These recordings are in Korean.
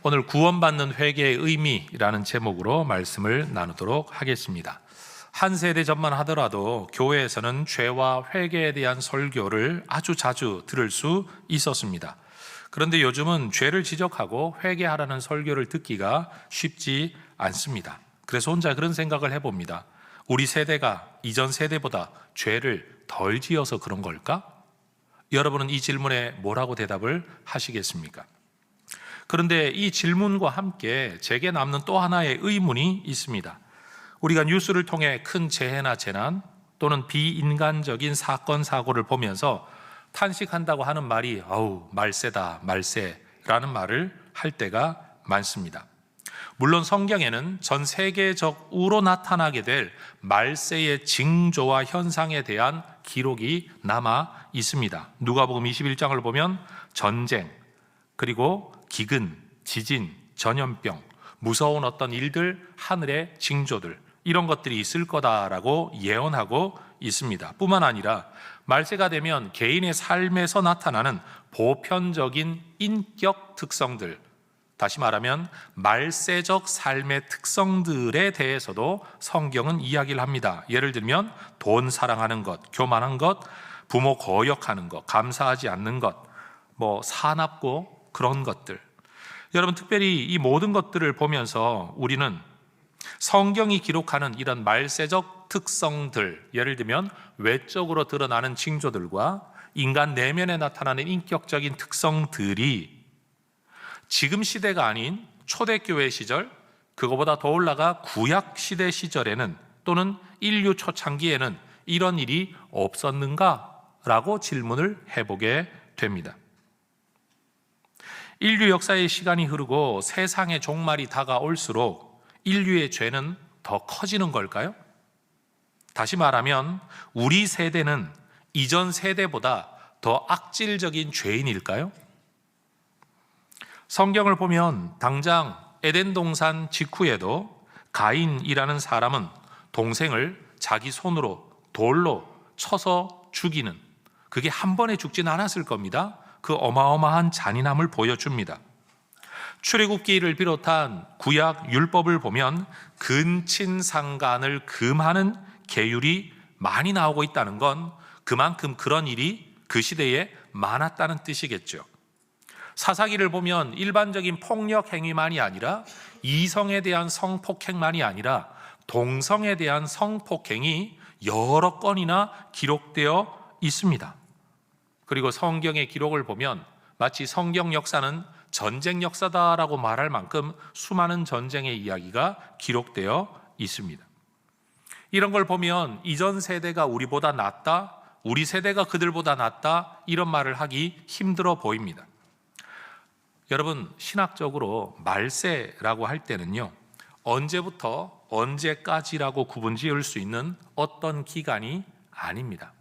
오늘 구원받는 회개의 의미라는 제목으로 말씀을 나누도록 하겠습니다. 한 세대 전만 하더라도 교회에서는 죄와 회개에 대한 설교를 아주 자주 들을 수 있었습니다. 그런데 요즘은 죄를 지적하고 회개하라는 설교를 듣기가 쉽지 않습니다. 그래서 혼자 그런 생각을 해봅니다. 우리 세대가 이전 세대보다 죄를 덜 지어서 그런 걸까? 여러분은 이 질문에 뭐라고 대답을 하시겠습니까? 그런데 이 질문과 함께 제게 남는 또 하나의 의문이 있습니다. 우리가 뉴스를 통해 큰 재해나 재난 또는 비인간적인 사건, 사고를 보면서 탄식한다고 하는 말이 아우 말세다, 말세라는 말을 할 때가 많습니다. 물론 성경에는 전 세계적으로 나타나게 될 말세의 징조와 현상에 대한 기록이 남아 있습니다. 누가복음 21장을 보면 전쟁, 그리고 기근, 지진, 전염병, 무서운 어떤 일들, 하늘의 징조들, 이런 것들이 있을 거다라고 예언하고 있습니다. 뿐만 아니라 말세가 되면 개인의 삶에서 나타나는 보편적인 인격 특성들, 다시 말하면 말세적 삶의 특성들에 대해서도 성경은 이야기를 합니다. 예를 들면 돈 사랑하는 것, 교만한 것, 부모 거역하는 것, 감사하지 않는 것, 사납고 그런 것들. 여러분, 특별히 이 모든 것들을 보면서 우리는 성경이 기록하는 이런 말세적 특성들, 예를 들면 외적으로 드러나는 징조들과 인간 내면에 나타나는 인격적인 특성들이 지금 시대가 아닌 초대교회 시절, 그거보다 더 올라가 구약시대 시절에는 또는 인류 초창기에는 이런 일이 없었는가라고 질문을 해보게 됩니다. 인류 역사의 시간이 흐르고 세상의 종말이 다가올수록 인류의 죄는 더 커지는 걸까요? 다시 말하면 우리 세대는 이전 세대보다 더 악질적인 죄인일까요? 성경을 보면 당장 에덴 동산 직후에도 가인이라는 사람은 동생을 자기 손으로 돌로 쳐서 죽이는, 그게 한 번에 죽진 않았을 겁니다. 그 어마어마한 잔인함을 보여줍니다. 출애굽기를 비롯한 구약 율법을 보면 근친상간을 금하는 계율이 많이 나오고 있다는 건 그만큼 그런 일이 그 시대에 많았다는 뜻이겠죠. 사사기를 보면 일반적인 폭력 행위만이 아니라 이성에 대한 성폭행만이 아니라 동성에 대한 성폭행이 여러 건이나 기록되어 있습니다. 그리고 성경의 기록을 보면 마치 성경 역사는 전쟁 역사다라고 말할 만큼 수많은 전쟁의 이야기가 기록되어 있습니다. 이런 걸 보면 이전 세대가 우리보다 낫다, 우리 세대가 그들보다 낫다, 이런 말을 하기 힘들어 보입니다. 여러분, 신학적으로 말세라고 할 때는요, 언제부터 언제까지라고 구분 지을 수 있는 어떤 기간이 아닙니다.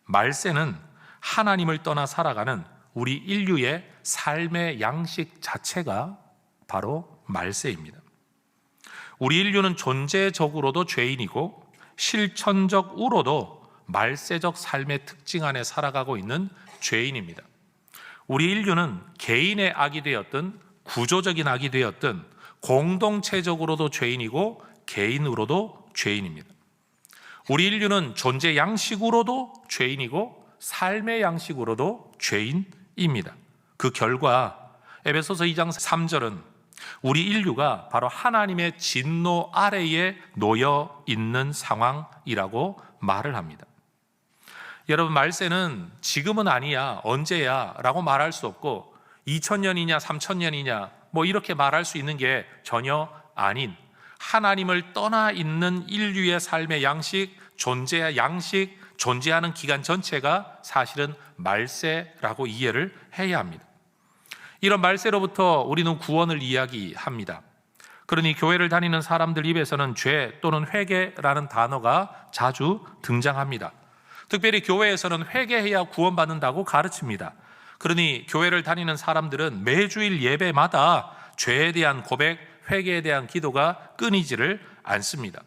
말세는 하나님을 떠나 살아가는 우리 인류의 삶의 양식 자체가 바로 말세입니다. 우리 인류는 존재적으로도 죄인이고 실천적으로도 말세적 삶의 특징 안에 살아가고 있는 죄인입니다. 우리 인류는 개인의 악이 되었든 구조적인 악이 되었든 공동체적으로도 죄인이고 개인으로도 죄인입니다. 우리 인류는 존재 양식으로도 죄인이고 삶의 양식으로도 죄인입니다. 그 결과 에베소서 2장 3절은 우리 인류가 바로 하나님의 진노 아래에 놓여 있는 상황이라고 말을 합니다. 여러분, 말세는 지금은 아니야, 언제야 라고 말할 수 없고 2000년이냐 3000년이냐 이렇게 말할 수 있는 게 전혀 아닌 하나님을 떠나 있는 인류의 삶의 양식, 존재의 양식, 존재하는 기간 전체가 사실은 말세라고 이해를 해야 합니다. 이런 말세로부터 우리는 구원을 이야기합니다. 그러니 교회를 다니는 사람들 입에서는 죄 또는 회개라는 단어가 자주 등장합니다. 특별히 교회에서는 회개해야 구원받는다고 가르칩니다. 그러니 교회를 다니는 사람들은 매주일 예배마다 죄에 대한 고백, 회개에 대한 기도가 끊이지를 않습니다.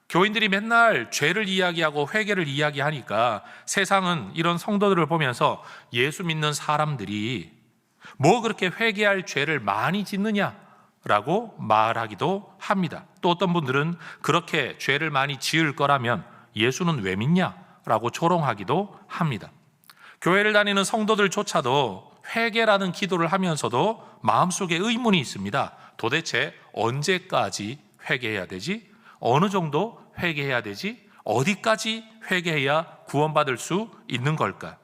교인들이 맨날 죄를 이야기하고 회개를 이야기하니까 세상은 이런 성도들을 보면서 예수 믿는 사람들이 뭐 그렇게 회개할 죄를 많이 짓느냐라고 말하기도 합니다. 또 어떤 분들은 그렇게 죄를 많이 지을 거라면 예수는 왜 믿냐라고 조롱하기도 합니다. 교회를 다니는 성도들조차도 회개라는 기도를 하면서도 마음속에 의문이 있습니다. 도대체 언제까지 회개해야 되지? 어느 정도 회개해야 되지? 어디까지 회개해야 구원받을 수 있는 걸까?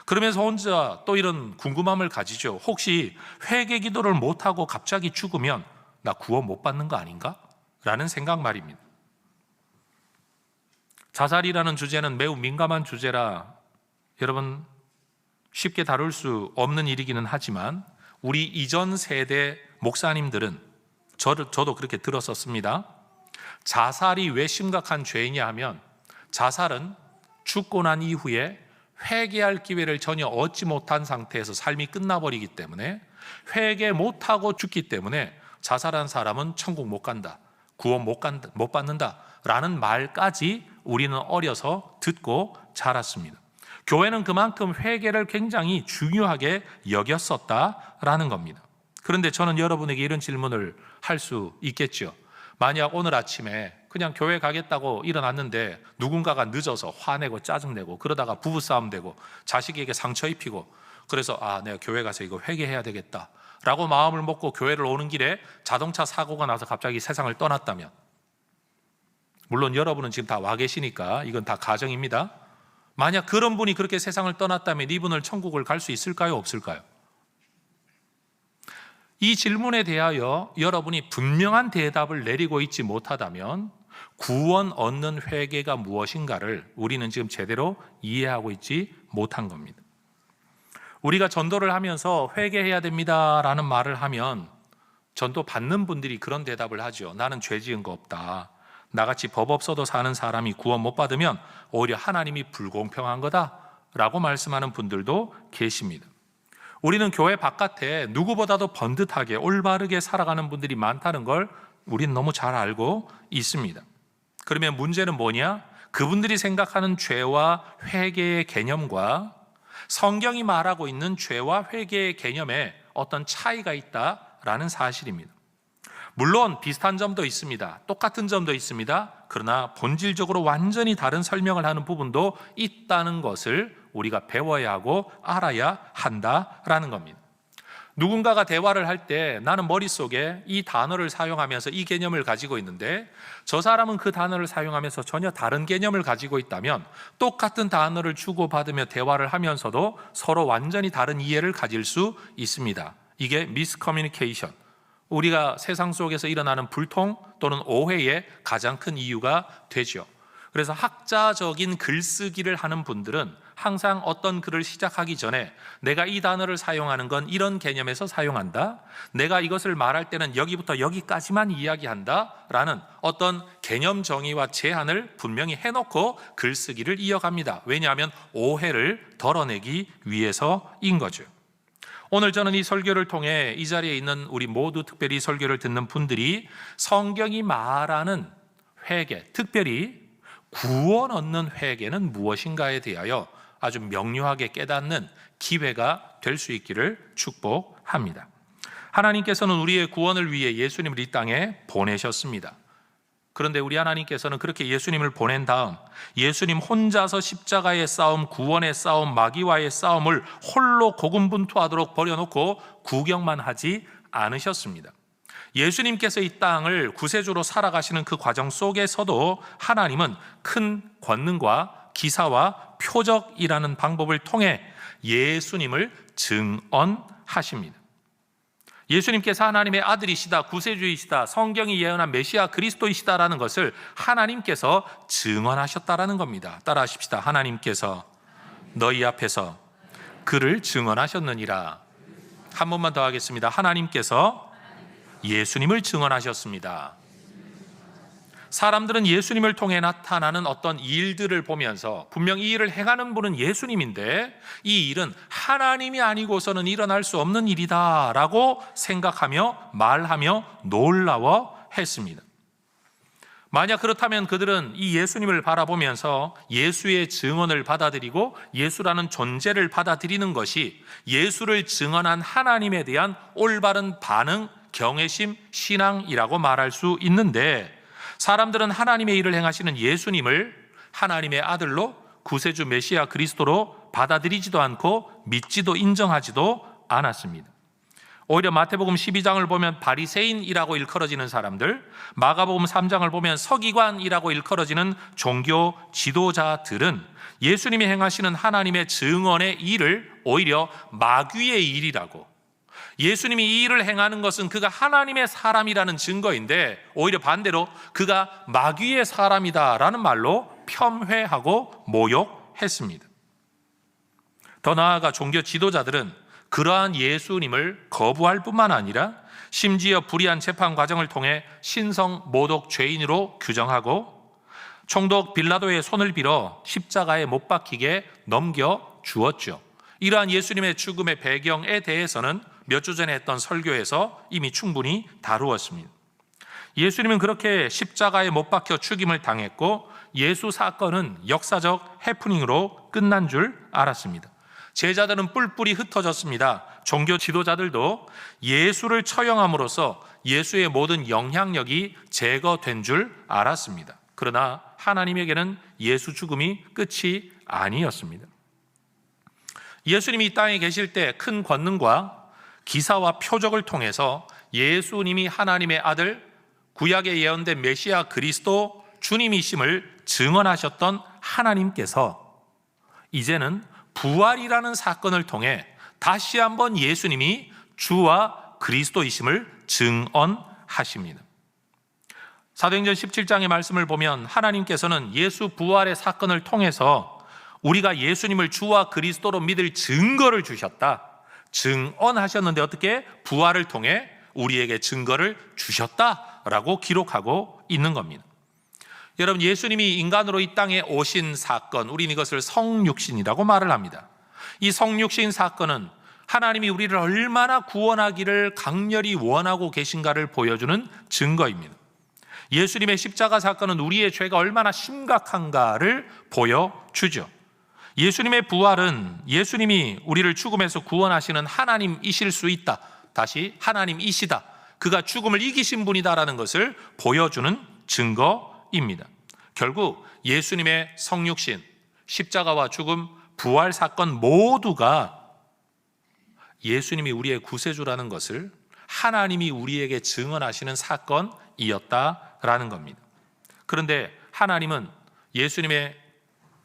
그러면서 혼자 또 이런 궁금함을 가지죠. 혹시 회개 기도를 못하고 갑자기 죽으면 나 구원 못 받는 거 아닌가? 라는 생각 말입니다. 자살이라는 주제는 매우 민감한 주제라 여러분 쉽게 다룰 수 없는 일이기는 하지만 우리 이전 세대 목사님들은 저도 그렇게 들었었습니다. 자살이 왜 심각한 죄이냐 하면 자살은 죽고 난 이후에 회개할 기회를 전혀 얻지 못한 상태에서 삶이 끝나버리기 때문에 회개 못하고 죽기 때문에 자살한 사람은 천국 못 간다, 구원 못 받는다 라는 말까지 우리는 어려서 듣고 자랐습니다. 교회는 그만큼 회개를 굉장히 중요하게 여겼었다라는 겁니다. 그런데 저는 여러분에게 이런 질문을 할 수 있겠죠. 만약 오늘 아침에 그냥 교회 가겠다고 일어났는데 누군가가 늦어서 화내고 짜증내고 그러다가 부부싸움 되고 자식에게 상처 입히고 그래서 내가 교회 가서 이거 회개해야 되겠다 라고 마음을 먹고 교회를 오는 길에 자동차 사고가 나서 갑자기 세상을 떠났다면, 물론 여러분은 지금 다 와 계시니까 이건 다 가정입니다. 만약 그런 분이 그렇게 세상을 떠났다면 이분을 천국을 갈 수 있을까요? 없을까요? 이 질문에 대하여 여러분이 분명한 대답을 내리고 있지 못하다면 구원 얻는 회개가 무엇인가를 우리는 지금 제대로 이해하고 있지 못한 겁니다. 우리가 전도를 하면서 회개해야 됩니다라는 말을 하면 전도 받는 분들이 그런 대답을 하죠. 나는 죄 지은 거 없다. 나같이 법 없어도 사는 사람이 구원 못 받으면 오히려 하나님이 불공평한 거다라고 말씀하는 분들도 계십니다. 우리는 교회 바깥에 누구보다도 번듯하게 올바르게 살아가는 분들이 많다는 걸 우리는 너무 잘 알고 있습니다. 그러면 문제는 뭐냐? 그분들이 생각하는 죄와 회개의 개념과 성경이 말하고 있는 죄와 회개의 개념에 어떤 차이가 있다라는 사실입니다. 물론 비슷한 점도 있습니다. 똑같은 점도 있습니다. 그러나 본질적으로 완전히 다른 설명을 하는 부분도 있다는 것을 우리가 배워야 하고 알아야 한다라는 겁니다. 누군가가 대화를 할 때 나는 머릿속에 이 단어를 사용하면서 이 개념을 가지고 있는데 저 사람은 그 단어를 사용하면서 전혀 다른 개념을 가지고 있다면 똑같은 단어를 주고받으며 대화를 하면서도 서로 완전히 다른 이해를 가질 수 있습니다. 이게 미스커뮤니케이션, 우리가 세상 속에서 일어나는 불통 또는 오해의 가장 큰 이유가 되죠. 그래서 학자적인 글쓰기를 하는 분들은 항상 어떤 글을 시작하기 전에 내가 이 단어를 사용하는 건 이런 개념에서 사용한다, 내가 이것을 말할 때는 여기부터 여기까지만 이야기한다 라는 어떤 개념 정의와 제한을 분명히 해놓고 글쓰기를 이어갑니다. 왜냐하면 오해를 덜어내기 위해서인 거죠. 오늘 저는 이 설교를 통해 이 자리에 있는 우리 모두, 특별히 설교를 듣는 분들이 성경이 말하는 회개, 특별히 구원 얻는 회개는 무엇인가에 대하여 아주 명료하게 깨닫는 기회가 될 수 있기를 축복합니다. 하나님께서는 우리의 구원을 위해 예수님을 이 땅에 보내셨습니다. 그런데 우리 하나님께서는 그렇게 예수님을 보낸 다음 예수님 혼자서 십자가의 싸움, 구원의 싸움, 마귀와의 싸움을 홀로 고군분투하도록 버려놓고 구경만 하지 않으셨습니다. 예수님께서 이 땅을 구세주로 살아가시는 그 과정 속에서도 하나님은 큰 권능과 기사와 표적이라는 방법을 통해 예수님을 증언하십니다. 예수님께서 하나님의 아들이시다, 구세주이시다, 성경이 예언한 메시아 그리스도이시다라는 것을 하나님께서 증언하셨다라는 겁니다. 따라하십시다. 하나님께서 너희 앞에서 그를 증언하셨느니라. 한 번만 더 하겠습니다. 하나님께서 예수님을 증언하셨습니다. 사람들은 예수님을 통해 나타나는 어떤 일들을 보면서 분명 이 일을 행하는 분은 예수님인데 이 일은 하나님이 아니고서는 일어날 수 없는 일이다 라고 생각하며 말하며 놀라워했습니다. 만약 그렇다면 그들은 이 예수님을 바라보면서 예수의 증언을 받아들이고 예수라는 존재를 받아들이는 것이 예수를 증언한 하나님에 대한 올바른 반응, 경외심, 신앙이라고 말할 수 있는데, 사람들은 하나님의 일을 행하시는 예수님을 하나님의 아들로 구세주 메시아 그리스도로 받아들이지도 않고 믿지도 인정하지도 않았습니다. 오히려 마태복음 12장을 보면 바리새인이라고 일컬어지는 사람들, 마가복음 3장을 보면 서기관이라고 일컬어지는 종교 지도자들은 예수님이 행하시는 하나님의 증언의 일을 오히려 마귀의 일이라고, 예수님이 이 일을 행하는 것은 그가 하나님의 사람이라는 증거인데 오히려 반대로 그가 마귀의 사람이다라는 말로 폄훼하고 모욕했습니다. 더 나아가 종교 지도자들은 그러한 예수님을 거부할 뿐만 아니라 심지어 불의한 재판 과정을 통해 신성 모독 죄인으로 규정하고 총독 빌라도의 손을 빌어 십자가에 못 박히게 넘겨 주었죠. 이러한 예수님의 죽음의 배경에 대해서는 몇 주 전에 했던 설교에서 이미 충분히 다루었습니다. 예수님은 그렇게 십자가에 못 박혀 죽임을 당했고 예수 사건은 역사적 해프닝으로 끝난 줄 알았습니다. 제자들은 뿔뿔이 흩어졌습니다. 종교 지도자들도 예수를 처형함으로써 예수의 모든 영향력이 제거된 줄 알았습니다. 그러나 하나님에게는 예수 죽음이 끝이 아니었습니다. 예수님이 이 땅에 계실 때 큰 권능과 기사와 표적을 통해서 예수님이 하나님의 아들, 구약에 예언된 메시아 그리스도 주님이심을 증언하셨던 하나님께서 이제는 부활이라는 사건을 통해 다시 한번 예수님이 주와 그리스도이심을 증언하십니다. 사도행전 17장의 말씀을 보면 하나님께서는 예수 부활의 사건을 통해서 우리가 예수님을 주와 그리스도로 믿을 증거를 주셨다, 증언하셨는데 어떻게? 부활을 통해 우리에게 증거를 주셨다라고 기록하고 있는 겁니다. 여러분, 예수님이 인간으로 이 땅에 오신 사건, 우리는 이것을 성육신이라고 말을 합니다. 이 성육신 사건은 하나님이 우리를 얼마나 구원하기를 강렬히 원하고 계신가를 보여주는 증거입니다. 예수님의 십자가 사건은 우리의 죄가 얼마나 심각한가를 보여주죠. 예수님의 부활은 예수님이 우리를 죽음에서 구원하시는 하나님이실 수 있다, 다시 하나님이시다, 그가 죽음을 이기신 분이다라는 것을 보여주는 증거입니다. 결국 예수님의 성육신, 십자가와 죽음, 부활 사건 모두가 예수님이 우리의 구세주라는 것을 하나님이 우리에게 증언하시는 사건이었다라는 겁니다. 그런데 하나님은 예수님의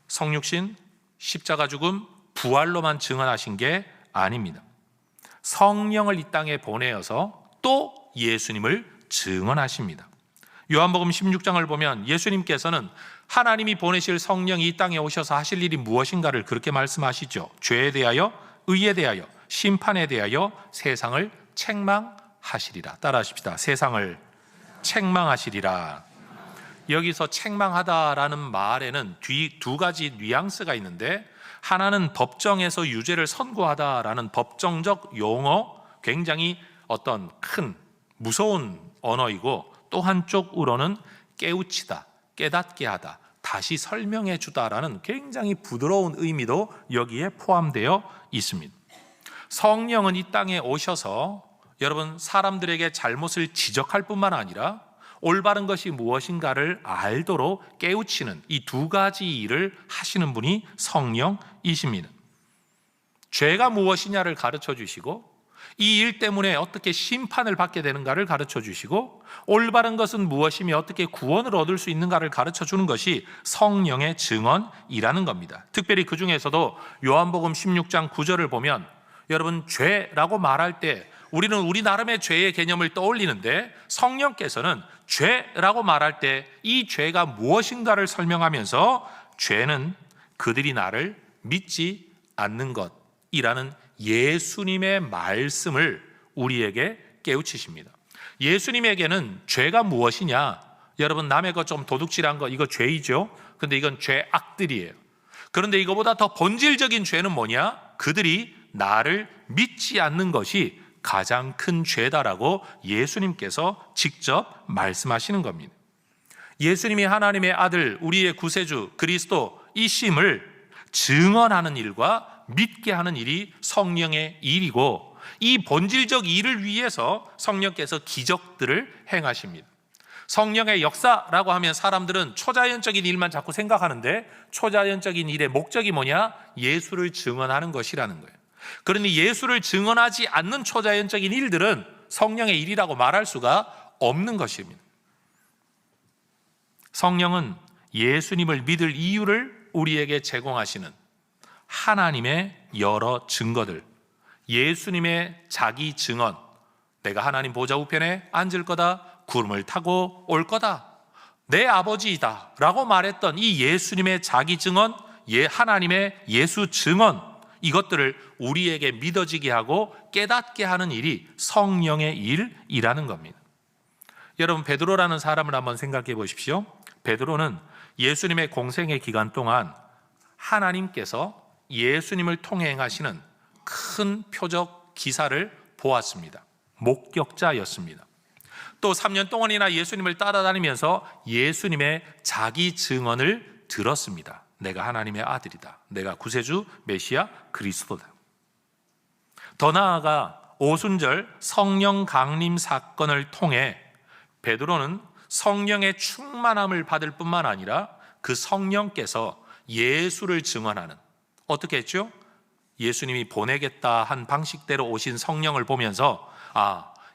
성육신, 십자가 죽음, 부활로만 증언하신 게 아닙니다. 성령을 이 땅에 보내어서 또 예수님을 증언하십니다. 요한복음 16장을 보면 예수님께서는 하나님이 보내실 성령이 이 땅에 오셔서 하실 일이 무엇인가를 그렇게 말씀하시죠. 죄에 대하여, 의에 대하여, 심판에 대하여 세상을 책망하시리라. 따라하십시다. 세상을 책망하시리라. 여기서 책망하다라는 말에는 두 가지 뉘앙스가 있는데, 하나는 법정에서 유죄를 선고하다라는 법정적 용어, 굉장히 어떤 큰 무서운 언어이고, 또 한쪽으로는 깨우치다, 깨닫게 하다, 다시 설명해 주다라는 굉장히 부드러운 의미도 여기에 포함되어 있습니다. 성령은 이 땅에 오셔서 여러분, 사람들에게 잘못을 지적할 뿐만 아니라 올바른 것이 무엇인가를 알도록 깨우치는 이 두 가지 일을 하시는 분이 성령이십니다. 죄가 무엇이냐를 가르쳐 주시고, 이 일 때문에 어떻게 심판을 받게 되는가를 가르쳐 주시고, 올바른 것은 무엇이며 어떻게 구원을 얻을 수 있는가를 가르쳐 주는 것이 성령의 증언이라는 겁니다. 특별히 그 중에서도 요한복음 16장 9절을 보면, 여러분, 죄라고 말할 때 우리는 우리 나름의 죄의 개념을 떠올리는데, 성령께서는 죄라고 말할 때 이 죄가 무엇인가를 설명하면서 죄는 그들이 나를 믿지 않는 것이라는 예수님의 말씀을 우리에게 깨우치십니다. 예수님에게는 죄가 무엇이냐? 여러분, 남의 것 좀 도둑질한 거, 이거 죄이죠. 근데 이건 죄악들이에요. 그런데 이거보다 더 본질적인 죄는 뭐냐? 그들이 나를 믿지 않는 것이 가장 큰 죄다라고 예수님께서 직접 말씀하시는 겁니다. 예수님이 하나님의 아들, 우리의 구세주 그리스도이심을 증언하는 일과 믿게 하는 일이 성령의 일이고, 이 본질적 일을 위해서 성령께서 기적들을 행하십니다. 성령의 역사라고 하면 사람들은 초자연적인 일만 자꾸 생각하는데, 초자연적인 일의 목적이 뭐냐? 예수를 증언하는 것이라는 거예요. 그러니 예수를 증언하지 않는 초자연적인 일들은 성령의 일이라고 말할 수가 없는 것입니다. 성령은 예수님을 믿을 이유를 우리에게 제공하시는 하나님의 여러 증거들, 예수님의 자기 증언, 내가 하나님 보좌 우편에 앉을 거다, 구름을 타고 올 거다, 내 아버지이다 라고 말했던 이 예수님의 자기 증언, 하나님의 예수 증언, 이것들을 우리에게 믿어지게 하고 깨닫게 하는 일이 성령의 일이라는 겁니다. 여러분, 베드로라는 사람을 한번 생각해 보십시오. 베드로는 예수님의 공생의 기간 동안 하나님께서 예수님을 통해 행하시는 큰 표적 기사를 보았습니다. 목격자였습니다. 또 3년 동안이나 예수님을 따라다니면서 예수님의 자기 증언을 들었습니다. 내가 하나님의 아들이다. 내가 구세주 메시아 그리스도다. 더 나아가 오순절 성령 강림 사건을 통해 베드로는 성령의 충만함을 받을 뿐만 아니라 그 성령께서 예수를 증언하는, 어떻게 했죠? 예수님이 보내겠다 한 방식대로 오신 성령을 보면서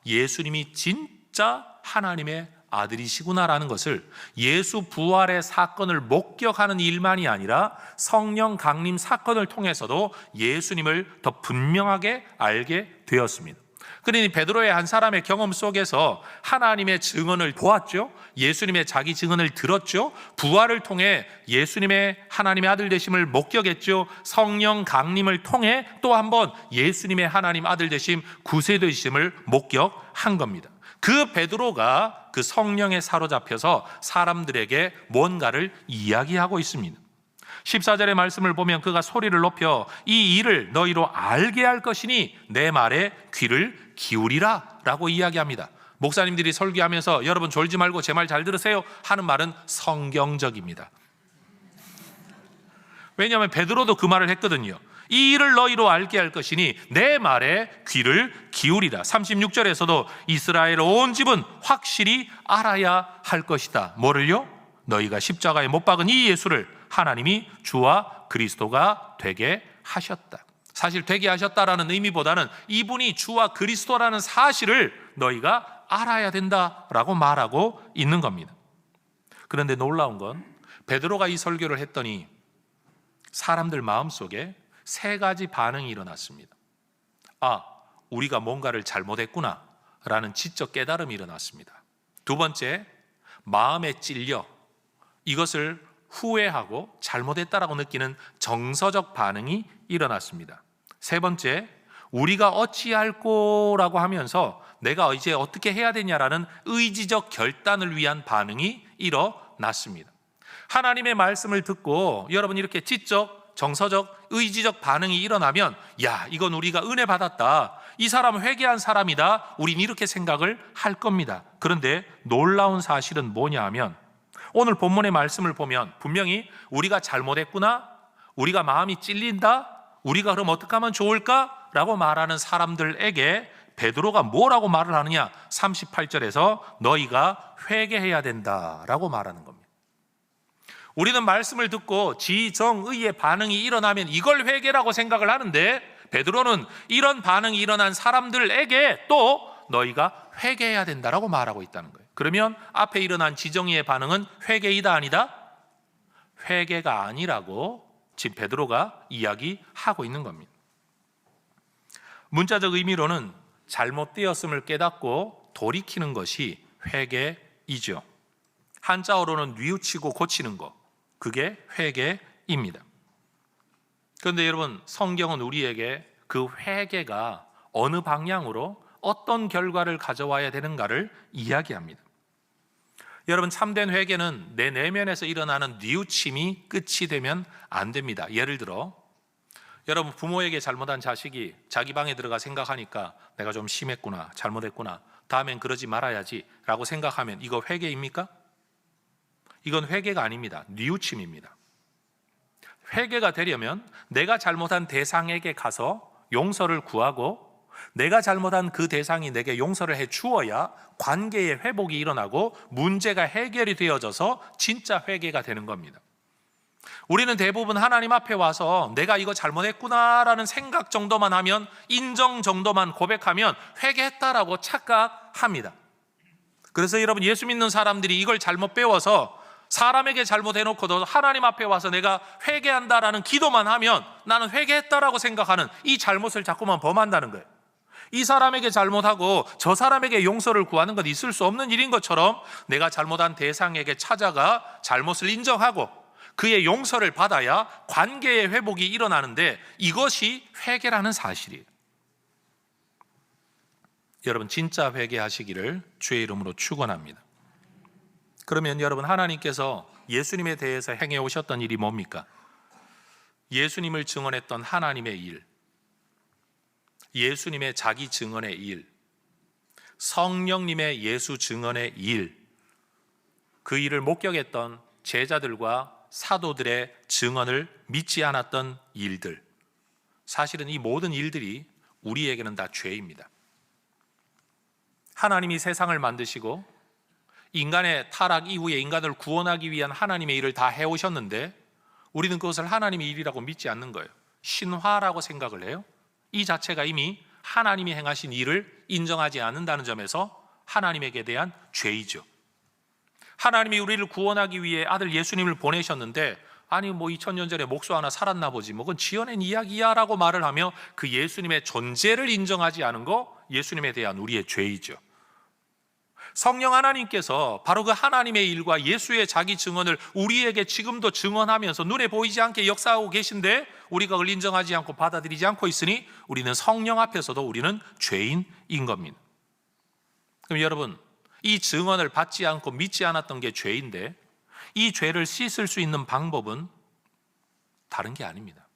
예수님이 진짜 하나님의 아들이시구나라는 것을, 예수 부활의 사건을 목격하는 일만이 아니라 성령 강림 사건을 통해서도 예수님을 더 분명하게 알게 되었습니다. 그러니 베드로의 한 사람의 경험 속에서 하나님의 증언을 보았죠. 예수님의 자기 증언을 들었죠. 부활을 통해 예수님의 하나님의 아들 되심을 목격했죠. 성령 강림을 통해 또 한 번 예수님의 하나님 아들 되심, 구세 되심을 목격한 겁니다. 그 베드로가 그 성령에 사로잡혀서 사람들에게 뭔가를 이야기하고 있습니다. 14절의 말씀을 보면 그가 소리를 높여 이 일을 너희로 알게 할 것이니 내 말에 귀를 기울이라 라고 이야기합니다. 목사님들이 설교하면서 여러분 졸지 말고 제 말 잘 들으세요 하는 말은 성경적입니다. 왜냐하면 베드로도 그 말을 했거든요. 이 일을 너희로 알게 할 것이니 내 말에 귀를 기울이라. 36절에서도 이스라엘 온 집은 확실히 알아야 할 것이다. 뭐를요? 너희가 십자가에 못 박은 이 예수를 하나님이 주와 그리스도가 되게 하셨다. 사실 되게 하셨다라는 의미보다는 이분이 주와 그리스도라는 사실을 너희가 알아야 된다라고 말하고 있는 겁니다. 그런데 놀라운 건 베드로가 이 설교를 했더니 사람들 마음속에 세 가지 반응이 일어났습니다. 우리가 뭔가를 잘못했구나 라는 지적 깨달음이 일어났습니다. 두 번째, 마음에 찔려 이것을 후회하고 잘못했다라고 느끼는 정서적 반응이 일어났습니다. 세 번째, 우리가 어찌할꼬라고 하면서 내가 이제 어떻게 해야 되냐라는 의지적 결단을 위한 반응이 일어났습니다. 하나님의 말씀을 듣고 여러분 이렇게 지적, 정서적, 의지적 반응이 일어나면 이건 우리가 은혜 받았다, 이 사람은 회개한 사람이다, 우린 이렇게 생각을 할 겁니다. 그런데 놀라운 사실은 뭐냐 하면 오늘 본문의 말씀을 보면 분명히 우리가 잘못했구나, 우리가 마음이 찔린다, 우리가 그럼 어떻게 하면 좋을까? 라고 말하는 사람들에게 베드로가 뭐라고 말을 하느냐? 38절에서 너희가 회개해야 된다라고 말하는 겁니다. 우리는 말씀을 듣고 지정의의 반응이 일어나면 이걸 회개라고 생각을 하는데 베드로는 이런 반응이 일어난 사람들에게 또 너희가 회개해야 된다라고 말하고 있다는 거예요. 그러면 앞에 일어난 지정의의 반응은 회개이다 아니다? 회개가 아니라고 지금 베드로가 이야기하고 있는 겁니다. 문자적 의미로는 잘못되었음을 깨닫고 돌이키는 것이 회개이죠. 한자어로는 뉘우치고 고치는 것, 그게 회개입니다. 그런데 여러분, 성경은 우리에게 그 회개가 어느 방향으로 어떤 결과를 가져와야 되는가를 이야기합니다. 여러분, 참된 회개는 내 내면에서 일어나는 뉘우침이 끝이 되면 안 됩니다. 예를 들어 여러분, 부모에게 잘못한 자식이 자기 방에 들어가 생각하니까 내가 좀 심했구나, 잘못했구나, 다음엔 그러지 말아야지 라고 생각하면 이거 회개입니까? 이건 회개가 아닙니다. 뉘우침입니다. 회개가 되려면 내가 잘못한 대상에게 가서 용서를 구하고 내가 잘못한 그 대상이 내게 용서를 해 주어야 관계의 회복이 일어나고 문제가 해결이 되어져서 진짜 회개가 되는 겁니다. 우리는 대부분 하나님 앞에 와서 내가 이거 잘못했구나라는 생각 정도만 하면, 인정 정도만 고백하면 회개했다라고 착각합니다. 그래서 여러분, 예수 믿는 사람들이 이걸 잘못 배워서 사람에게 잘못해놓고도 하나님 앞에 와서 내가 회개한다라는 기도만 하면 나는 회개했다라고 생각하는 이 잘못을 자꾸만 범한다는 거예요. 이 사람에게 잘못하고 저 사람에게 용서를 구하는 건 있을 수 없는 일인 것처럼 내가 잘못한 대상에게 찾아가 잘못을 인정하고 그의 용서를 받아야 관계의 회복이 일어나는데, 이것이 회개라는 사실이에요. 여러분, 진짜 회개하시기를 주의 이름으로 축원합니다. 그러면 여러분, 하나님께서 예수님에 대해서 행해 오셨던 일이 뭡니까? 예수님을 증언했던 하나님의 일, 예수님의 자기 증언의 일, 성령님의 예수 증언의 일, 그 일을 목격했던 제자들과 사도들의 증언을 믿지 않았던 일들, 사실은 이 모든 일들이 우리에게는 다 죄입니다. 하나님이 세상을 만드시고 인간의 타락 이후에 인간을 구원하기 위한 하나님의 일을 다 해오셨는데 우리는 그것을 하나님의 일이라고 믿지 않는 거예요. 신화라고 생각을 해요. 이 자체가 이미 하나님이 행하신 일을 인정하지 않는다는 점에서 하나님에게 대한 죄이죠. 하나님이 우리를 구원하기 위해 아들 예수님을 보내셨는데, 아니 2000년 전에 목수 하나 살았나 보지, 그건 지어낸 이야기야 라고 말을 하며 그 예수님의 존재를 인정하지 않은 거, 예수님에 대한 우리의 죄이죠. 성령 하나님께서 바로 그 하나님의 일과 예수의 자기 증언을 우리에게 지금도 증언하면서 눈에 보이지 않게 역사하고 계신데 우리가 그걸 인정하지 않고 받아들이지 않고 있으니 우리는 성령 앞에서도 우리는 죄인인 겁니다. 그럼 여러분, 이 증언을 받지 않고 믿지 않았던 게 죄인데 이 죄를 씻을 수 있는 방법은 다른 게 아닙니다.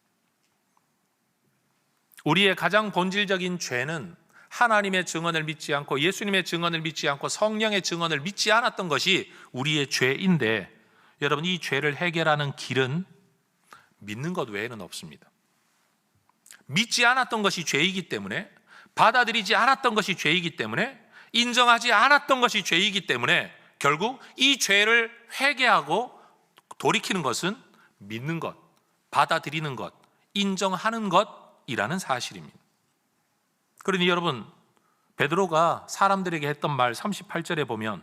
우리의 가장 본질적인 죄는 하나님의 증언을 믿지 않고 예수님의 증언을 믿지 않고 성령의 증언을 믿지 않았던 것이 우리의 죄인데, 여러분, 이 죄를 해결하는 길은 믿는 것 외에는 없습니다. 믿지 않았던 것이 죄이기 때문에, 받아들이지 않았던 것이 죄이기 때문에, 인정하지 않았던 것이 죄이기 때문에 결국 이 죄를 회개하고 돌이키는 것은 믿는 것, 받아들이는 것, 인정하는 것이라는 사실입니다. 그러니 여러분, 베드로가 사람들에게 했던 말 38절에 보면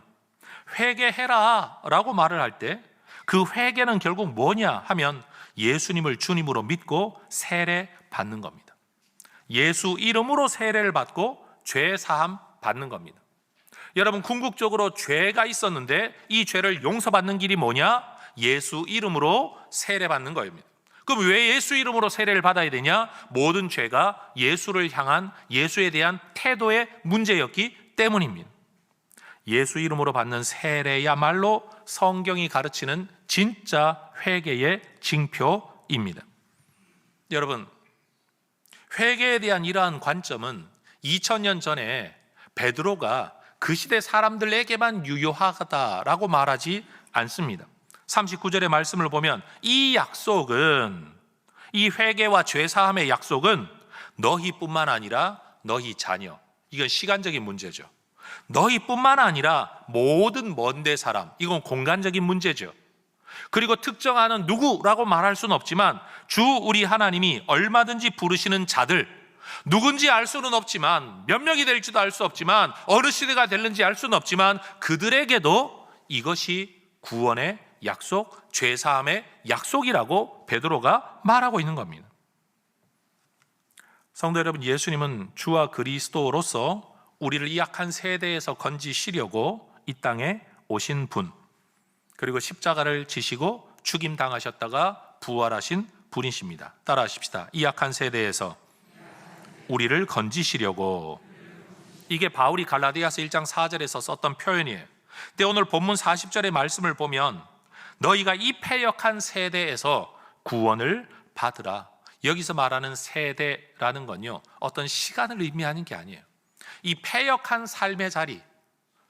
회개해라 라고 말을 할 때 그 회개는 결국 뭐냐 하면 예수님을 주님으로 믿고 세례 받는 겁니다. 예수 이름으로 세례를 받고 죄 사함 받는 겁니다. 여러분, 궁극적으로 죄가 있었는데 이 죄를 용서받는 길이 뭐냐? 예수 이름으로 세례 받는 거입니다. 그럼 왜 예수 이름으로 세례를 받아야 되냐? 모든 죄가 예수를 향한 예수에 대한 태도의 문제였기 때문입니다. 예수 이름으로 받는 세례야말로 성경이 가르치는 진짜 회개의 징표입니다. 여러분, 회개에 대한 이러한 관점은 2000년 전에 베드로가 그 시대 사람들에게만 유효하다라고 말하지 않습니다. 39절의 말씀을 보면 이 약속은, 이 회개와 죄사함의 약속은 너희뿐만 아니라 너희 자녀, 이건 시간적인 문제죠. 너희뿐만 아니라 모든 먼데 사람, 이건 공간적인 문제죠. 그리고 특정하는 누구라고 말할 수는 없지만 주 우리 하나님이 얼마든지 부르시는 자들, 누군지 알 수는 없지만, 몇 명이 될지도 알 수 없지만, 어느 시대가 될는지 알 수는 없지만 그들에게도 이것이 구원의 약속, 죄사함의 약속이라고 베드로가 말하고 있는 겁니다. 성도 여러분, 예수님은 주와 그리스도로서 우리를 이 악한 세대에서 건지시려고 이 땅에 오신 분, 그리고 십자가를 지시고 죽임당하셨다가 부활하신 분이십니다. 따라하십시다. 이 악한 세대에서 우리를 건지시려고. 이게 바울이 갈라디아서 1장 4절에서 썼던 표현이에요. 근데 오늘 본문 40절의 말씀을 보면 너희가 이 패역한 세대에서 구원을 받으라. 여기서 말하는 세대라는 건요, 어떤 시간을 의미하는 게 아니에요. 이 패역한 삶의 자리,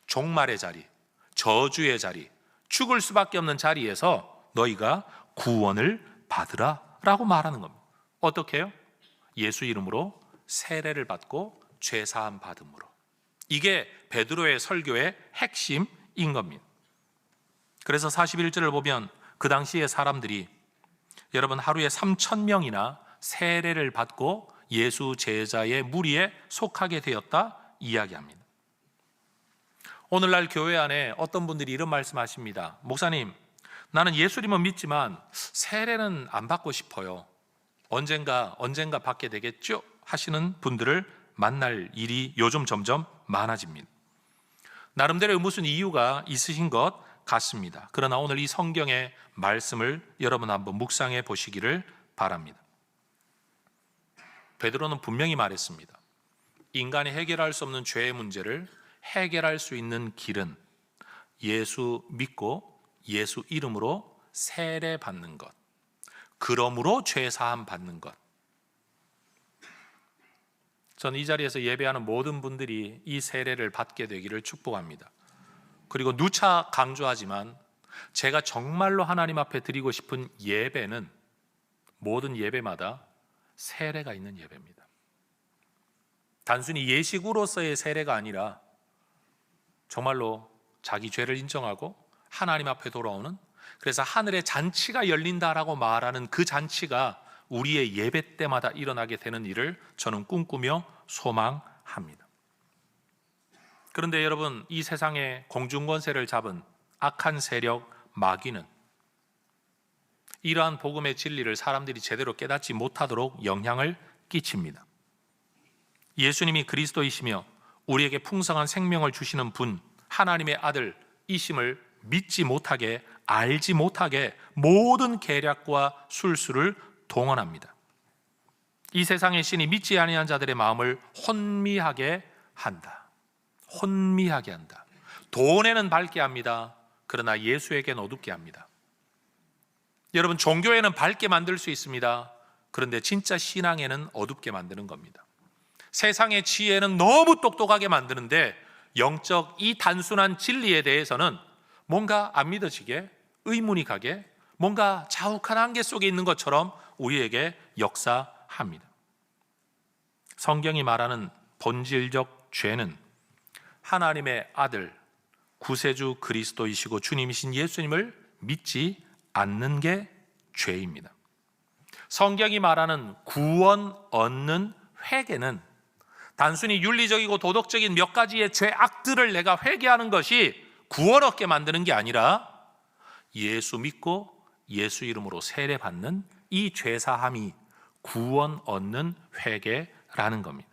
종말의 자리, 저주의 자리, 죽을 수밖에 없는 자리에서 너희가 구원을 받으라 라고 말하는 겁니다. 어떻게 해요? 예수 이름으로 세례를 받고 죄사함 받음으로. 이게 베드로의 설교의 핵심인 겁니다. 그래서 41절을 보면 그 당시의 사람들이 여러분 하루에 3,000명이나 세례를 받고 예수 제자의 무리에 속하게 되었다 이야기합니다. 오늘날 교회 안에 어떤 분들이 이런 말씀하십니다. 목사님, 나는 예수님은 믿지만 세례는 안 받고 싶어요. 언젠가 받게 되겠죠? 하시는 분들을 만날 일이 요즘 점점 많아집니다. 나름대로 무슨 이유가 있으신 것 같습니다. 그러나 오늘 이 성경의 말씀을 여러분 한번 묵상해 보시기를 바랍니다. 베드로는 분명히 말했습니다. 인간이 해결할 수 없는 죄의 문제를 해결할 수 있는 길은 예수 믿고 예수 이름으로 세례 받는 것, 그러므로 죄 사함 받는 것. 저는 이 자리에서 예배하는 모든 분들이 이 세례를 받게 되기를 축복합니다. 그리고 누차 강조하지만 제가 정말로 하나님 앞에 드리고 싶은 예배는 모든 예배마다 세례가 있는 예배입니다. 단순히 예식으로서의 세례가 아니라 정말로 자기 죄를 인정하고 하나님 앞에 돌아오는, 그래서 하늘의 잔치가 열린다라고 말하는 그 잔치가 우리의 예배 때마다 일어나게 되는 일을 저는 꿈꾸며 소망합니다. 그런데 여러분, 이 세상에 공중권세를 잡은 악한 세력 마귀는 이러한 복음의 진리를 사람들이 제대로 깨닫지 못하도록 영향을 끼칩니다. 예수님이 그리스도이시며 우리에게 풍성한 생명을 주시는 분, 하나님의 아들이심을 믿지 못하게, 알지 못하게 모든 계략과 술수를 동원합니다. 이 세상의 신이 믿지 아니한 자들의 마음을 혼미하게 한다. 혼미하게 한다. 돈에는 밝게 합니다. 그러나 예수에게는 어둡게 합니다. 여러분, 종교에는 밝게 만들 수 있습니다. 그런데 진짜 신앙에는 어둡게 만드는 겁니다. 세상의 지혜는 너무 똑똑하게 만드는데 영적 이 단순한 진리에 대해서는 뭔가 안 믿어지게, 의문이 가게, 뭔가 자욱한 한계 속에 있는 것처럼 우리에게 역사합니다. 성경이 말하는 본질적 죄는 하나님의 아들, 구세주 그리스도이시고 주님이신 예수님을 믿지 않는 게 죄입니다. 성경이 말하는 구원 얻는 회개는 단순히 윤리적이고 도덕적인 몇 가지의 죄악들을 내가 회개하는 것이 구원 얻게 만드는 게 아니라 예수 믿고 예수 이름으로 세례 받는 이 죄사함이 구원 얻는 회개라는 겁니다.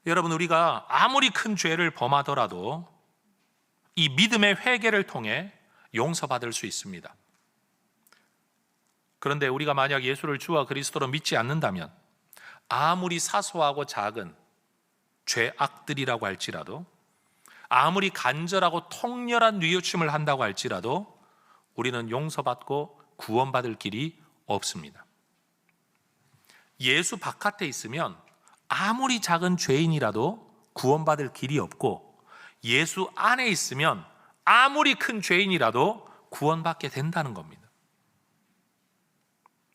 여러분, 우리가 아무리 큰 죄를 범하더라도 이 믿음의 회개를 통해 용서받을 수 있습니다. 그런데 우리가 만약 예수를 주와 그리스도로 믿지 않는다면 아무리 사소하고 작은 죄악들이라고 할지라도, 아무리 간절하고 통렬한 뉘우침을 한다고 할지라도 우리는 용서받고 구원받을 길이 없습니다. 예수 바깥에 있으면 아무리 작은 죄인이라도 구원받을 길이 없고, 예수 안에 있으면 아무리 큰 죄인이라도 구원받게 된다는 겁니다.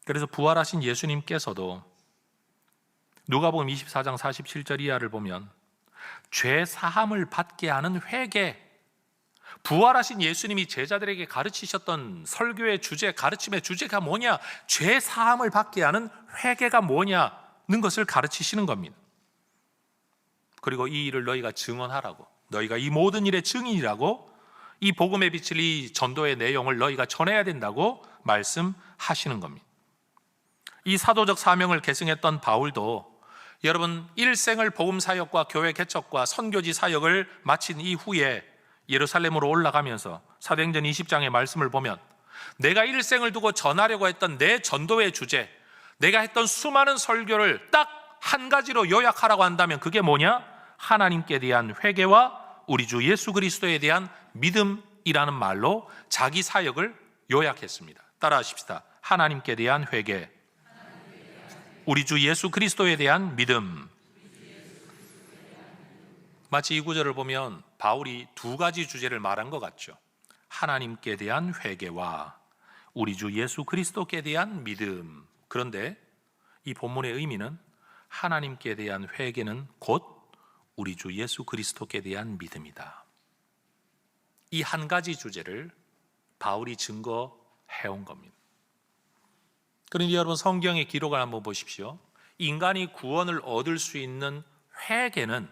그래서 부활하신 예수님께서도 누가복음 24장 47절 이하를 보면 죄 사함을 받게 하는 회개, 부활하신 예수님이 제자들에게 가르치셨던 설교의 주제, 가르침의 주제가 뭐냐? 죄 사함을 받게 하는 회개가 뭐냐는 것을 가르치시는 겁니다. 그리고 이 일을 너희가 증언하라고, 너희가 이 모든 일의 증인이라고, 이 복음에 비칠 이 전도의 내용을 너희가 전해야 된다고 말씀하시는 겁니다. 이 사도적 사명을 계승했던 바울도 여러분, 일생을 복음 사역과 교회 개척과 선교지 사역을 마친 이후에 예루살렘으로 올라가면서 사도행전 20장의 말씀을 보면 내가 일생을 두고 전하려고 했던 내 전도의 주제, 내가 했던 수많은 설교를 딱 한 가지로 요약하라고 한다면 그게 뭐냐? 하나님께 대한 회개와 우리 주 예수 그리스도에 대한 믿음이라는 말로 자기 사역을 요약했습니다. 따라하십시다. 하나님께 대한 회개, 우리 주 예수 그리스도에 대한 믿음. 마치 이 구절을 보면 바울이 두 가지 주제를 말한 것 같죠. 하나님께 대한 회개와 우리 주 예수 그리스도께 대한 믿음. 그런데 이 본문의 의미는 하나님께 대한 회개는 곧 우리 주 예수 그리스도께 대한 믿음이다. 이 한 가지 주제를 바울이 증거해온 겁니다. 그러니 여러분, 성경의 기록을 한번 보십시오. 인간이 구원을 얻을 수 있는 회개는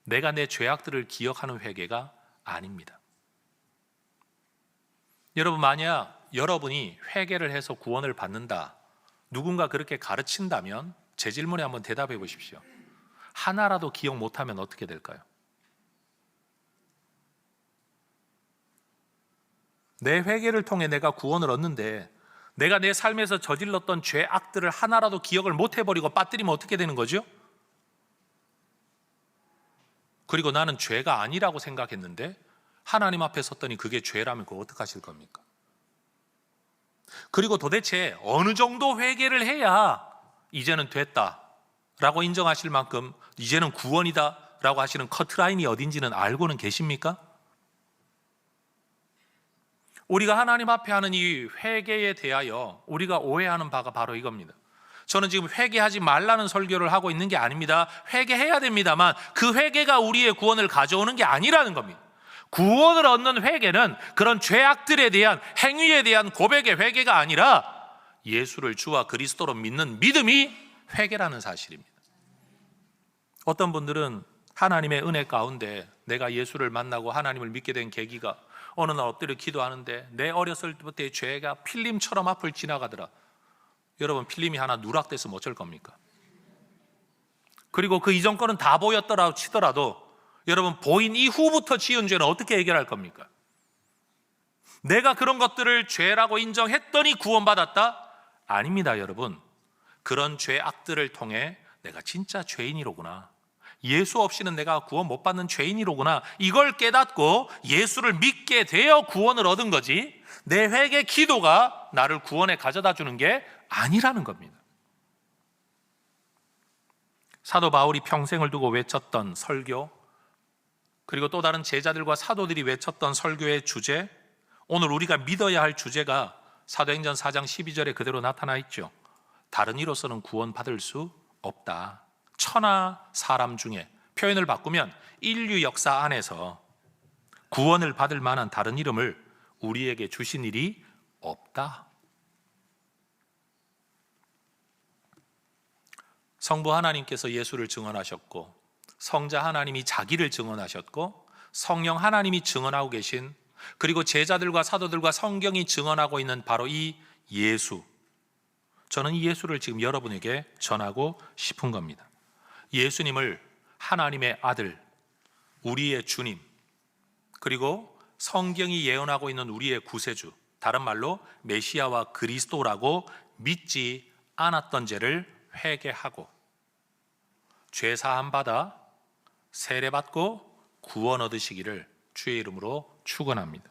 내가 내 죄악들을 기억하는 회개가 아닙니다. 여러분, 만약 여러분이 회개를 해서 구원을 받는다, 누군가 그렇게 가르친다면 제 질문에 한번 대답해 보십시오. 하나라도 기억 못하면 어떻게 될까요? 내 회개를 통해 내가 구원을 얻는데 내가 내 삶에서 저질렀던 죄악들을 하나라도 기억을 못 해버리고 빠뜨리면 어떻게 되는 거죠? 그리고 나는 죄가 아니라고 생각했는데 하나님 앞에 섰더니 그게 죄라면 그거 어떡하실 겁니까? 그리고 도대체 어느 정도 회개를 해야 이제는 됐다라고 인정하실 만큼 이제는 구원이다라고 하시는 커트라인이 어딘지는 알고는 계십니까? 우리가 하나님 앞에 하는 이 회개에 대하여 우리가 오해하는 바가 바로 이겁니다. 저는 지금 회개하지 말라는 설교를 하고 있는 게 아닙니다. 회개해야 됩니다만 그 회개가 우리의 구원을 가져오는 게 아니라는 겁니다. 구원을 얻는 회개는 그런 죄악들에 대한, 행위에 대한 고백의 회개가 아니라 예수를 주와 그리스도로 믿는 믿음이 회개라는 사실입니다. 어떤 분들은 하나님의 은혜 가운데 내가 예수를 만나고 하나님을 믿게 된 계기가 어느 날 엎드려 기도하는데 내 어렸을 때부터의 죄가 필름처럼 앞을 지나가더라. 여러분, 필름이 하나 누락돼서 어쩔 겁니까? 그리고 그 이전 거는 다 보였더라고 치더라도 여러분, 보인 이후부터 지은 죄는 어떻게 해결할 겁니까? 내가 그런 것들을 죄라고 인정했더니 구원받았다? 아닙니다, 여러분. 그런 죄악들을 통해 내가 진짜 죄인이로구나, 예수 없이는 내가 구원 못 받는 죄인이로구나, 이걸 깨닫고 예수를 믿게 되어 구원을 얻은 거지 내 회개 기도가 나를 구원에 가져다 주는 게 아니라는 겁니다. 사도 바울이 평생을 두고 외쳤던 설교, 그리고 또 다른 제자들과 사도들이 외쳤던 설교의 주제, 오늘 우리가 믿어야 할 주제가 사도행전 4장 12절에 그대로 나타나 있죠. 다른 이로서는 구원받을 수 없다. 천하 사람 중에, 표현을 바꾸면 인류 역사 안에서 구원을 받을 만한 다른 이름을 우리에게 주신 일이 없다. 성부 하나님께서 예수를 증언하셨고, 성자 하나님이 자기를 증언하셨고, 성령 하나님이 증언하고 계신, 그리고 제자들과 사도들과 성경이 증언하고 있는 바로 이 예수, 저는 이 예수를 지금 여러분에게 전하고 싶은 겁니다. 예수님을 하나님의 아들, 우리의 주님, 그리고 성경이 예언하고 있는 우리의 구세주, 다른 말로 메시아와 그리스도라고 믿지 않았던 죄를 회개하고 죄 사함 받아 세례 받고 구원 얻으시기를 주의 이름으로 축원합니다.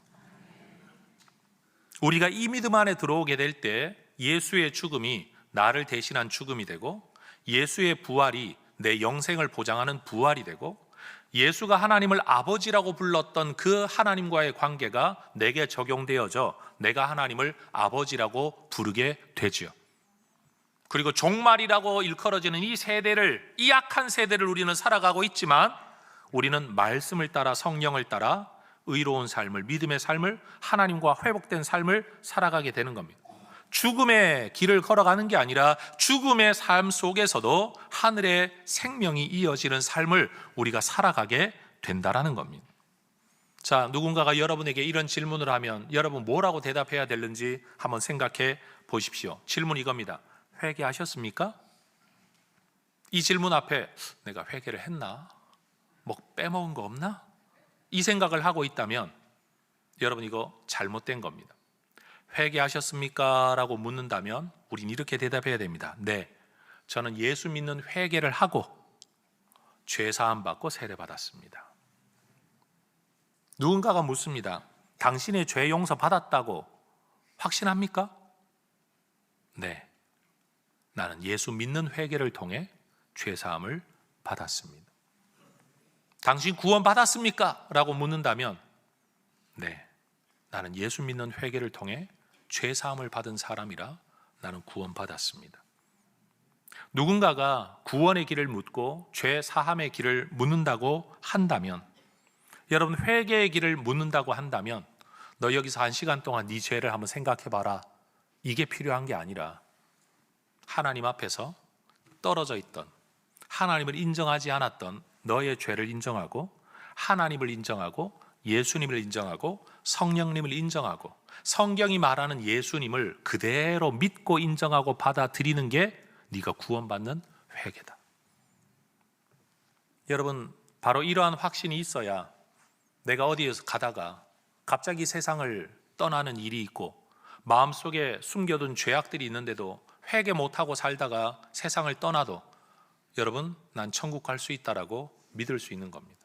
우리가 이 믿음 안에 들어오게 될 때 예수의 죽음이 나를 대신한 죽음이 되고, 예수의 부활이 내 영생을 보장하는 부활이 되고, 예수가 하나님을 아버지라고 불렀던 그 하나님과의 관계가 내게 적용되어져 내가 하나님을 아버지라고 부르게 되죠. 그리고 종말이라고 일컬어지는 이 세대를, 이 악한 세대를 우리는 살아가고 있지만 우리는 말씀을 따라, 성령을 따라 의로운 삶을, 믿음의 삶을, 하나님과 회복된 삶을 살아가게 되는 겁니다. 죽음의 길을 걸어가는 게 아니라 죽음의 삶 속에서도 하늘의 생명이 이어지는 삶을 우리가 살아가게 된다라는 겁니다. 자, 누군가가 여러분에게 이런 질문을 하면 여러분 뭐라고 대답해야 되는지 한번 생각해 보십시오. 질문 이겁니다. 회개하셨습니까? 이 질문 앞에 내가 회개를 했나? 뭐 빼먹은 거 없나? 이 생각을 하고 있다면 여러분, 이거 잘못된 겁니다. 회개하셨습니까? 라고 묻는다면 우린 이렇게 대답해야 됩니다. 네, 저는 예수 믿는 회개를 하고 죄 사함 받고 세례 받았습니다. 누군가가 묻습니다. 당신의 죄 용서 받았다고 확신합니까? 네, 나는 예수 믿는 회개를 통해 죄 사함을 받았습니다. 당신 구원 받았습니까? 라고 묻는다면 네, 나는 예수 믿는 회개를 통해 죄사함을 받은 사람이라 나는 구원받았습니다. 누군가가 구원의 길을 묻고 죄사함의 길을 묻는다고 한다면, 여러분 회개의 길을 묻는다고 한다면 너 여기서 1시간 동안 네 죄를 한번 생각해봐라, 이게 필요한 게 아니라 하나님 앞에서 떨어져 있던, 하나님을 인정하지 않았던 너의 죄를 인정하고, 하나님을 인정하고, 예수님을 인정하고, 성령님을 인정하고, 성경이 말하는 예수님을 그대로 믿고 인정하고 받아들이는 게 네가 구원받는 회개다. 여러분, 바로 이러한 확신이 있어야 내가 어디에서 가다가 갑자기 세상을 떠나는 일이 있고 마음속에 숨겨둔 죄악들이 있는데도 회개 못하고 살다가 세상을 떠나도 여러분, 난 천국 갈 수 있다라고 믿을 수 있는 겁니다.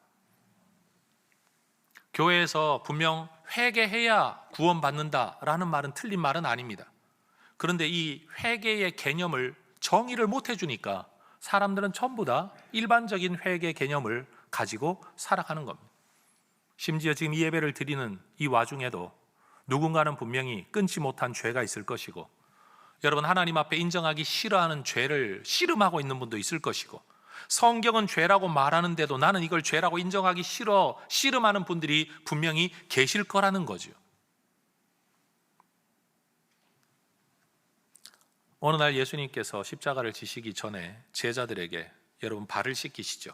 교회에서 분명 회개해야 구원받는다라는 말은 틀린 말은 아닙니다. 그런데 이 회개의 개념을 정의를 못 해주니까 사람들은 전부 다 일반적인 회개 개념을 가지고 살아가는 겁니다. 심지어 지금 이 예배를 드리는 이 와중에도 누군가는 분명히 끊지 못한 죄가 있을 것이고, 여러분 하나님 앞에 인정하기 싫어하는 죄를 씨름하고 있는 분도 있을 것이고, 성경은 죄라고 말하는데도 나는 이걸 죄라고 인정하기 싫어 씨름하는 분들이 분명히 계실 거라는 거죠. 어느 날 예수님께서 십자가를 지시기 전에 제자들에게 여러분 발을 씻기시죠.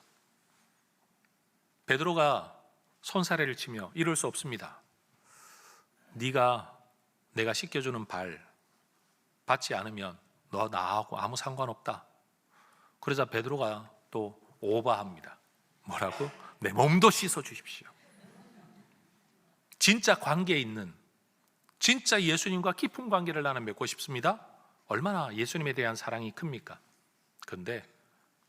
베드로가 손사래를 치며 이럴 수 없습니다. 네가 내가 씻겨주는 발 받지 않으면 너 나하고 아무 상관없다. 그러자 베드로가 또 오버합니다. 뭐라고? 내 몸도 씻어 주십시오. 진짜 관계에 있는, 진짜 예수님과 깊은 관계를 나는 맺고 싶습니다. 얼마나 예수님에 대한 사랑이 큽니까? 근데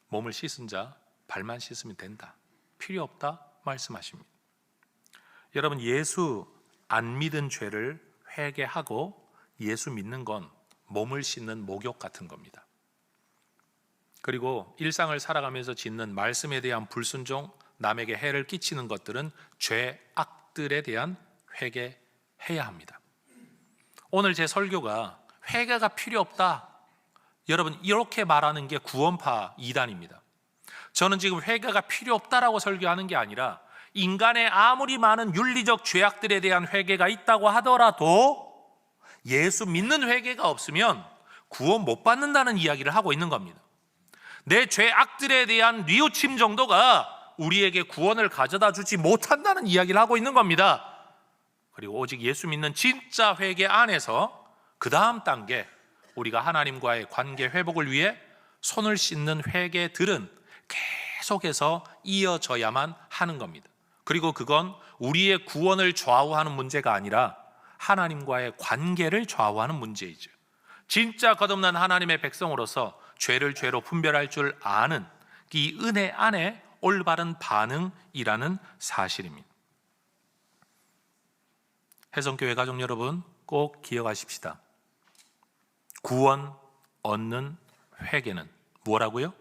몸을 씻은 자 발만 씻으면 된다, 필요 없다 말씀하십니다. 여러분, 예수 안 믿은 죄를 회개하고 예수 믿는 건 몸을 씻는 목욕 같은 겁니다. 그리고 일상을 살아가면서 짓는 말씀에 대한 불순종, 남에게 해를 끼치는 것들은 죄악들에 대한 회개해야 합니다. 오늘 제 설교가 회개가 필요 없다, 여러분 이렇게 말하는 게 구원파 이단입니다. 저는 지금 회개가 필요 없다라고 설교하는 게 아니라 인간의 아무리 많은 윤리적 죄악들에 대한 회개가 있다고 하더라도 예수 믿는 회개가 없으면 구원 못 받는다는 이야기를 하고 있는 겁니다. 내 죄악들에 대한 뉘우침 정도가 우리에게 구원을 가져다 주지 못한다는 이야기를 하고 있는 겁니다. 그리고 오직 예수 믿는 진짜 회개 안에서 그 다음 단계, 우리가 하나님과의 관계 회복을 위해 손을 씻는 회개들은 계속해서 이어져야만 하는 겁니다. 그리고 그건 우리의 구원을 좌우하는 문제가 아니라 하나님과의 관계를 좌우하는 문제이죠. 진짜 거듭난 하나님의 백성으로서 죄를 죄로 분별할 줄 아는 이 은혜 안에 올바른 반응이라는 사실입니다. 해성교회 가족 여러분, 꼭 기억하십시다. 구원 얻는 회개는 뭐라고요?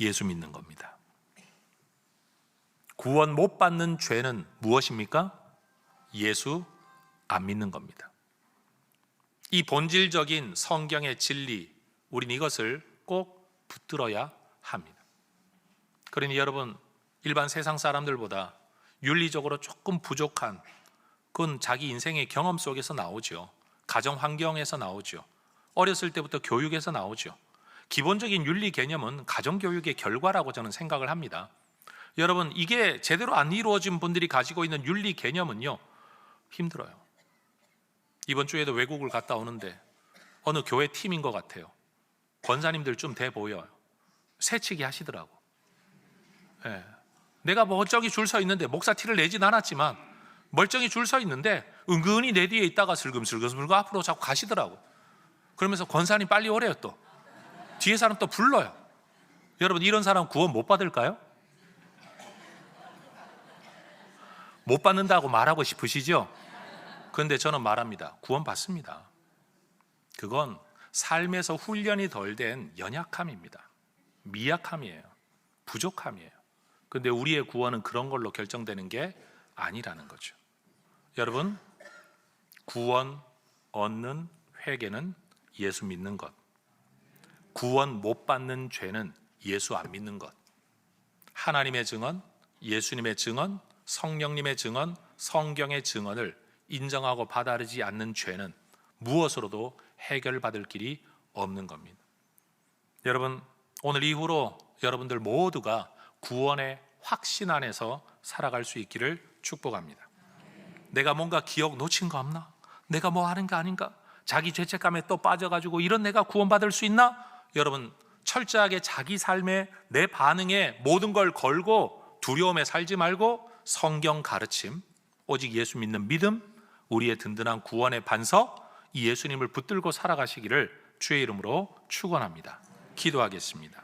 예수 믿는 겁니다. 구원 못 받는 죄는 무엇입니까? 예수 안 믿는 겁니다. 이 본질적인 성경의 진리, 우린 이것을 꼭 붙들어야 합니다. 그러니 여러분, 일반 세상 사람들보다 윤리적으로 조금 부족한, 그건 자기 인생의 경험 속에서 나오죠. 가정 환경에서 나오죠. 어렸을 때부터 교육에서 나오죠. 기본적인 윤리 개념은 가정교육의 결과라고 저는 생각을 합니다. 여러분, 이게 제대로 안 이루어진 분들이 가지고 있는 윤리 개념은요, 힘들어요. 이번 주에도 외국을 갔다 오는데 어느 교회 팀인 것 같아요. 권사님들 좀 돼 보여요. 새치기 하시더라고. 예. 내가 뭐 멀쩡히 줄 서 있는데, 목사 티를 내진 않았지만 멀쩡히 줄 서 있는데 은근히 내 뒤에 있다가 슬금슬금 앞으로 자꾸 가시더라고. 그러면서 권사님 빨리 오래요. 또 뒤에 사람 또 불러요. 여러분, 이런 사람 구원 못 받을까요? 못 받는다고 말하고 싶으시죠? 그런데 저는 말합니다. 구원 받습니다. 그건 삶에서 훈련이 덜 된 연약함입니다. 미약함이에요. 부족함이에요. 그런데 우리의 구원은 그런 걸로 결정되는 게 아니라는 거죠. 여러분, 구원 얻는 회개는 예수 믿는 것, 구원 못 받는 죄는 예수 안 믿는 것. 하나님의 증언, 예수님의 증언, 성령님의 증언, 성경의 증언을 인정하고 받아들이지 않는 죄는 무엇으로도 해결받을 길이 없는 겁니다. 여러분, 오늘 이후로 여러분들 모두가 구원의 확신 안에서 살아갈 수 있기를 축복합니다. 내가 뭔가 기억 놓친 거 없나? 내가 뭐 하는 거 아닌가? 자기 죄책감에 또 빠져가지고 이런 내가 구원받을 수 있나? 여러분, 철저하게 자기 삶에 내 반응에 모든 걸 걸고 두려움에 살지 말고 성경 가르침, 오직 예수 믿는 믿음, 우리의 든든한 구원의 반석, 이 예수님을 붙들고 살아가시기를 주의 이름으로 축원합니다. 기도하겠습니다.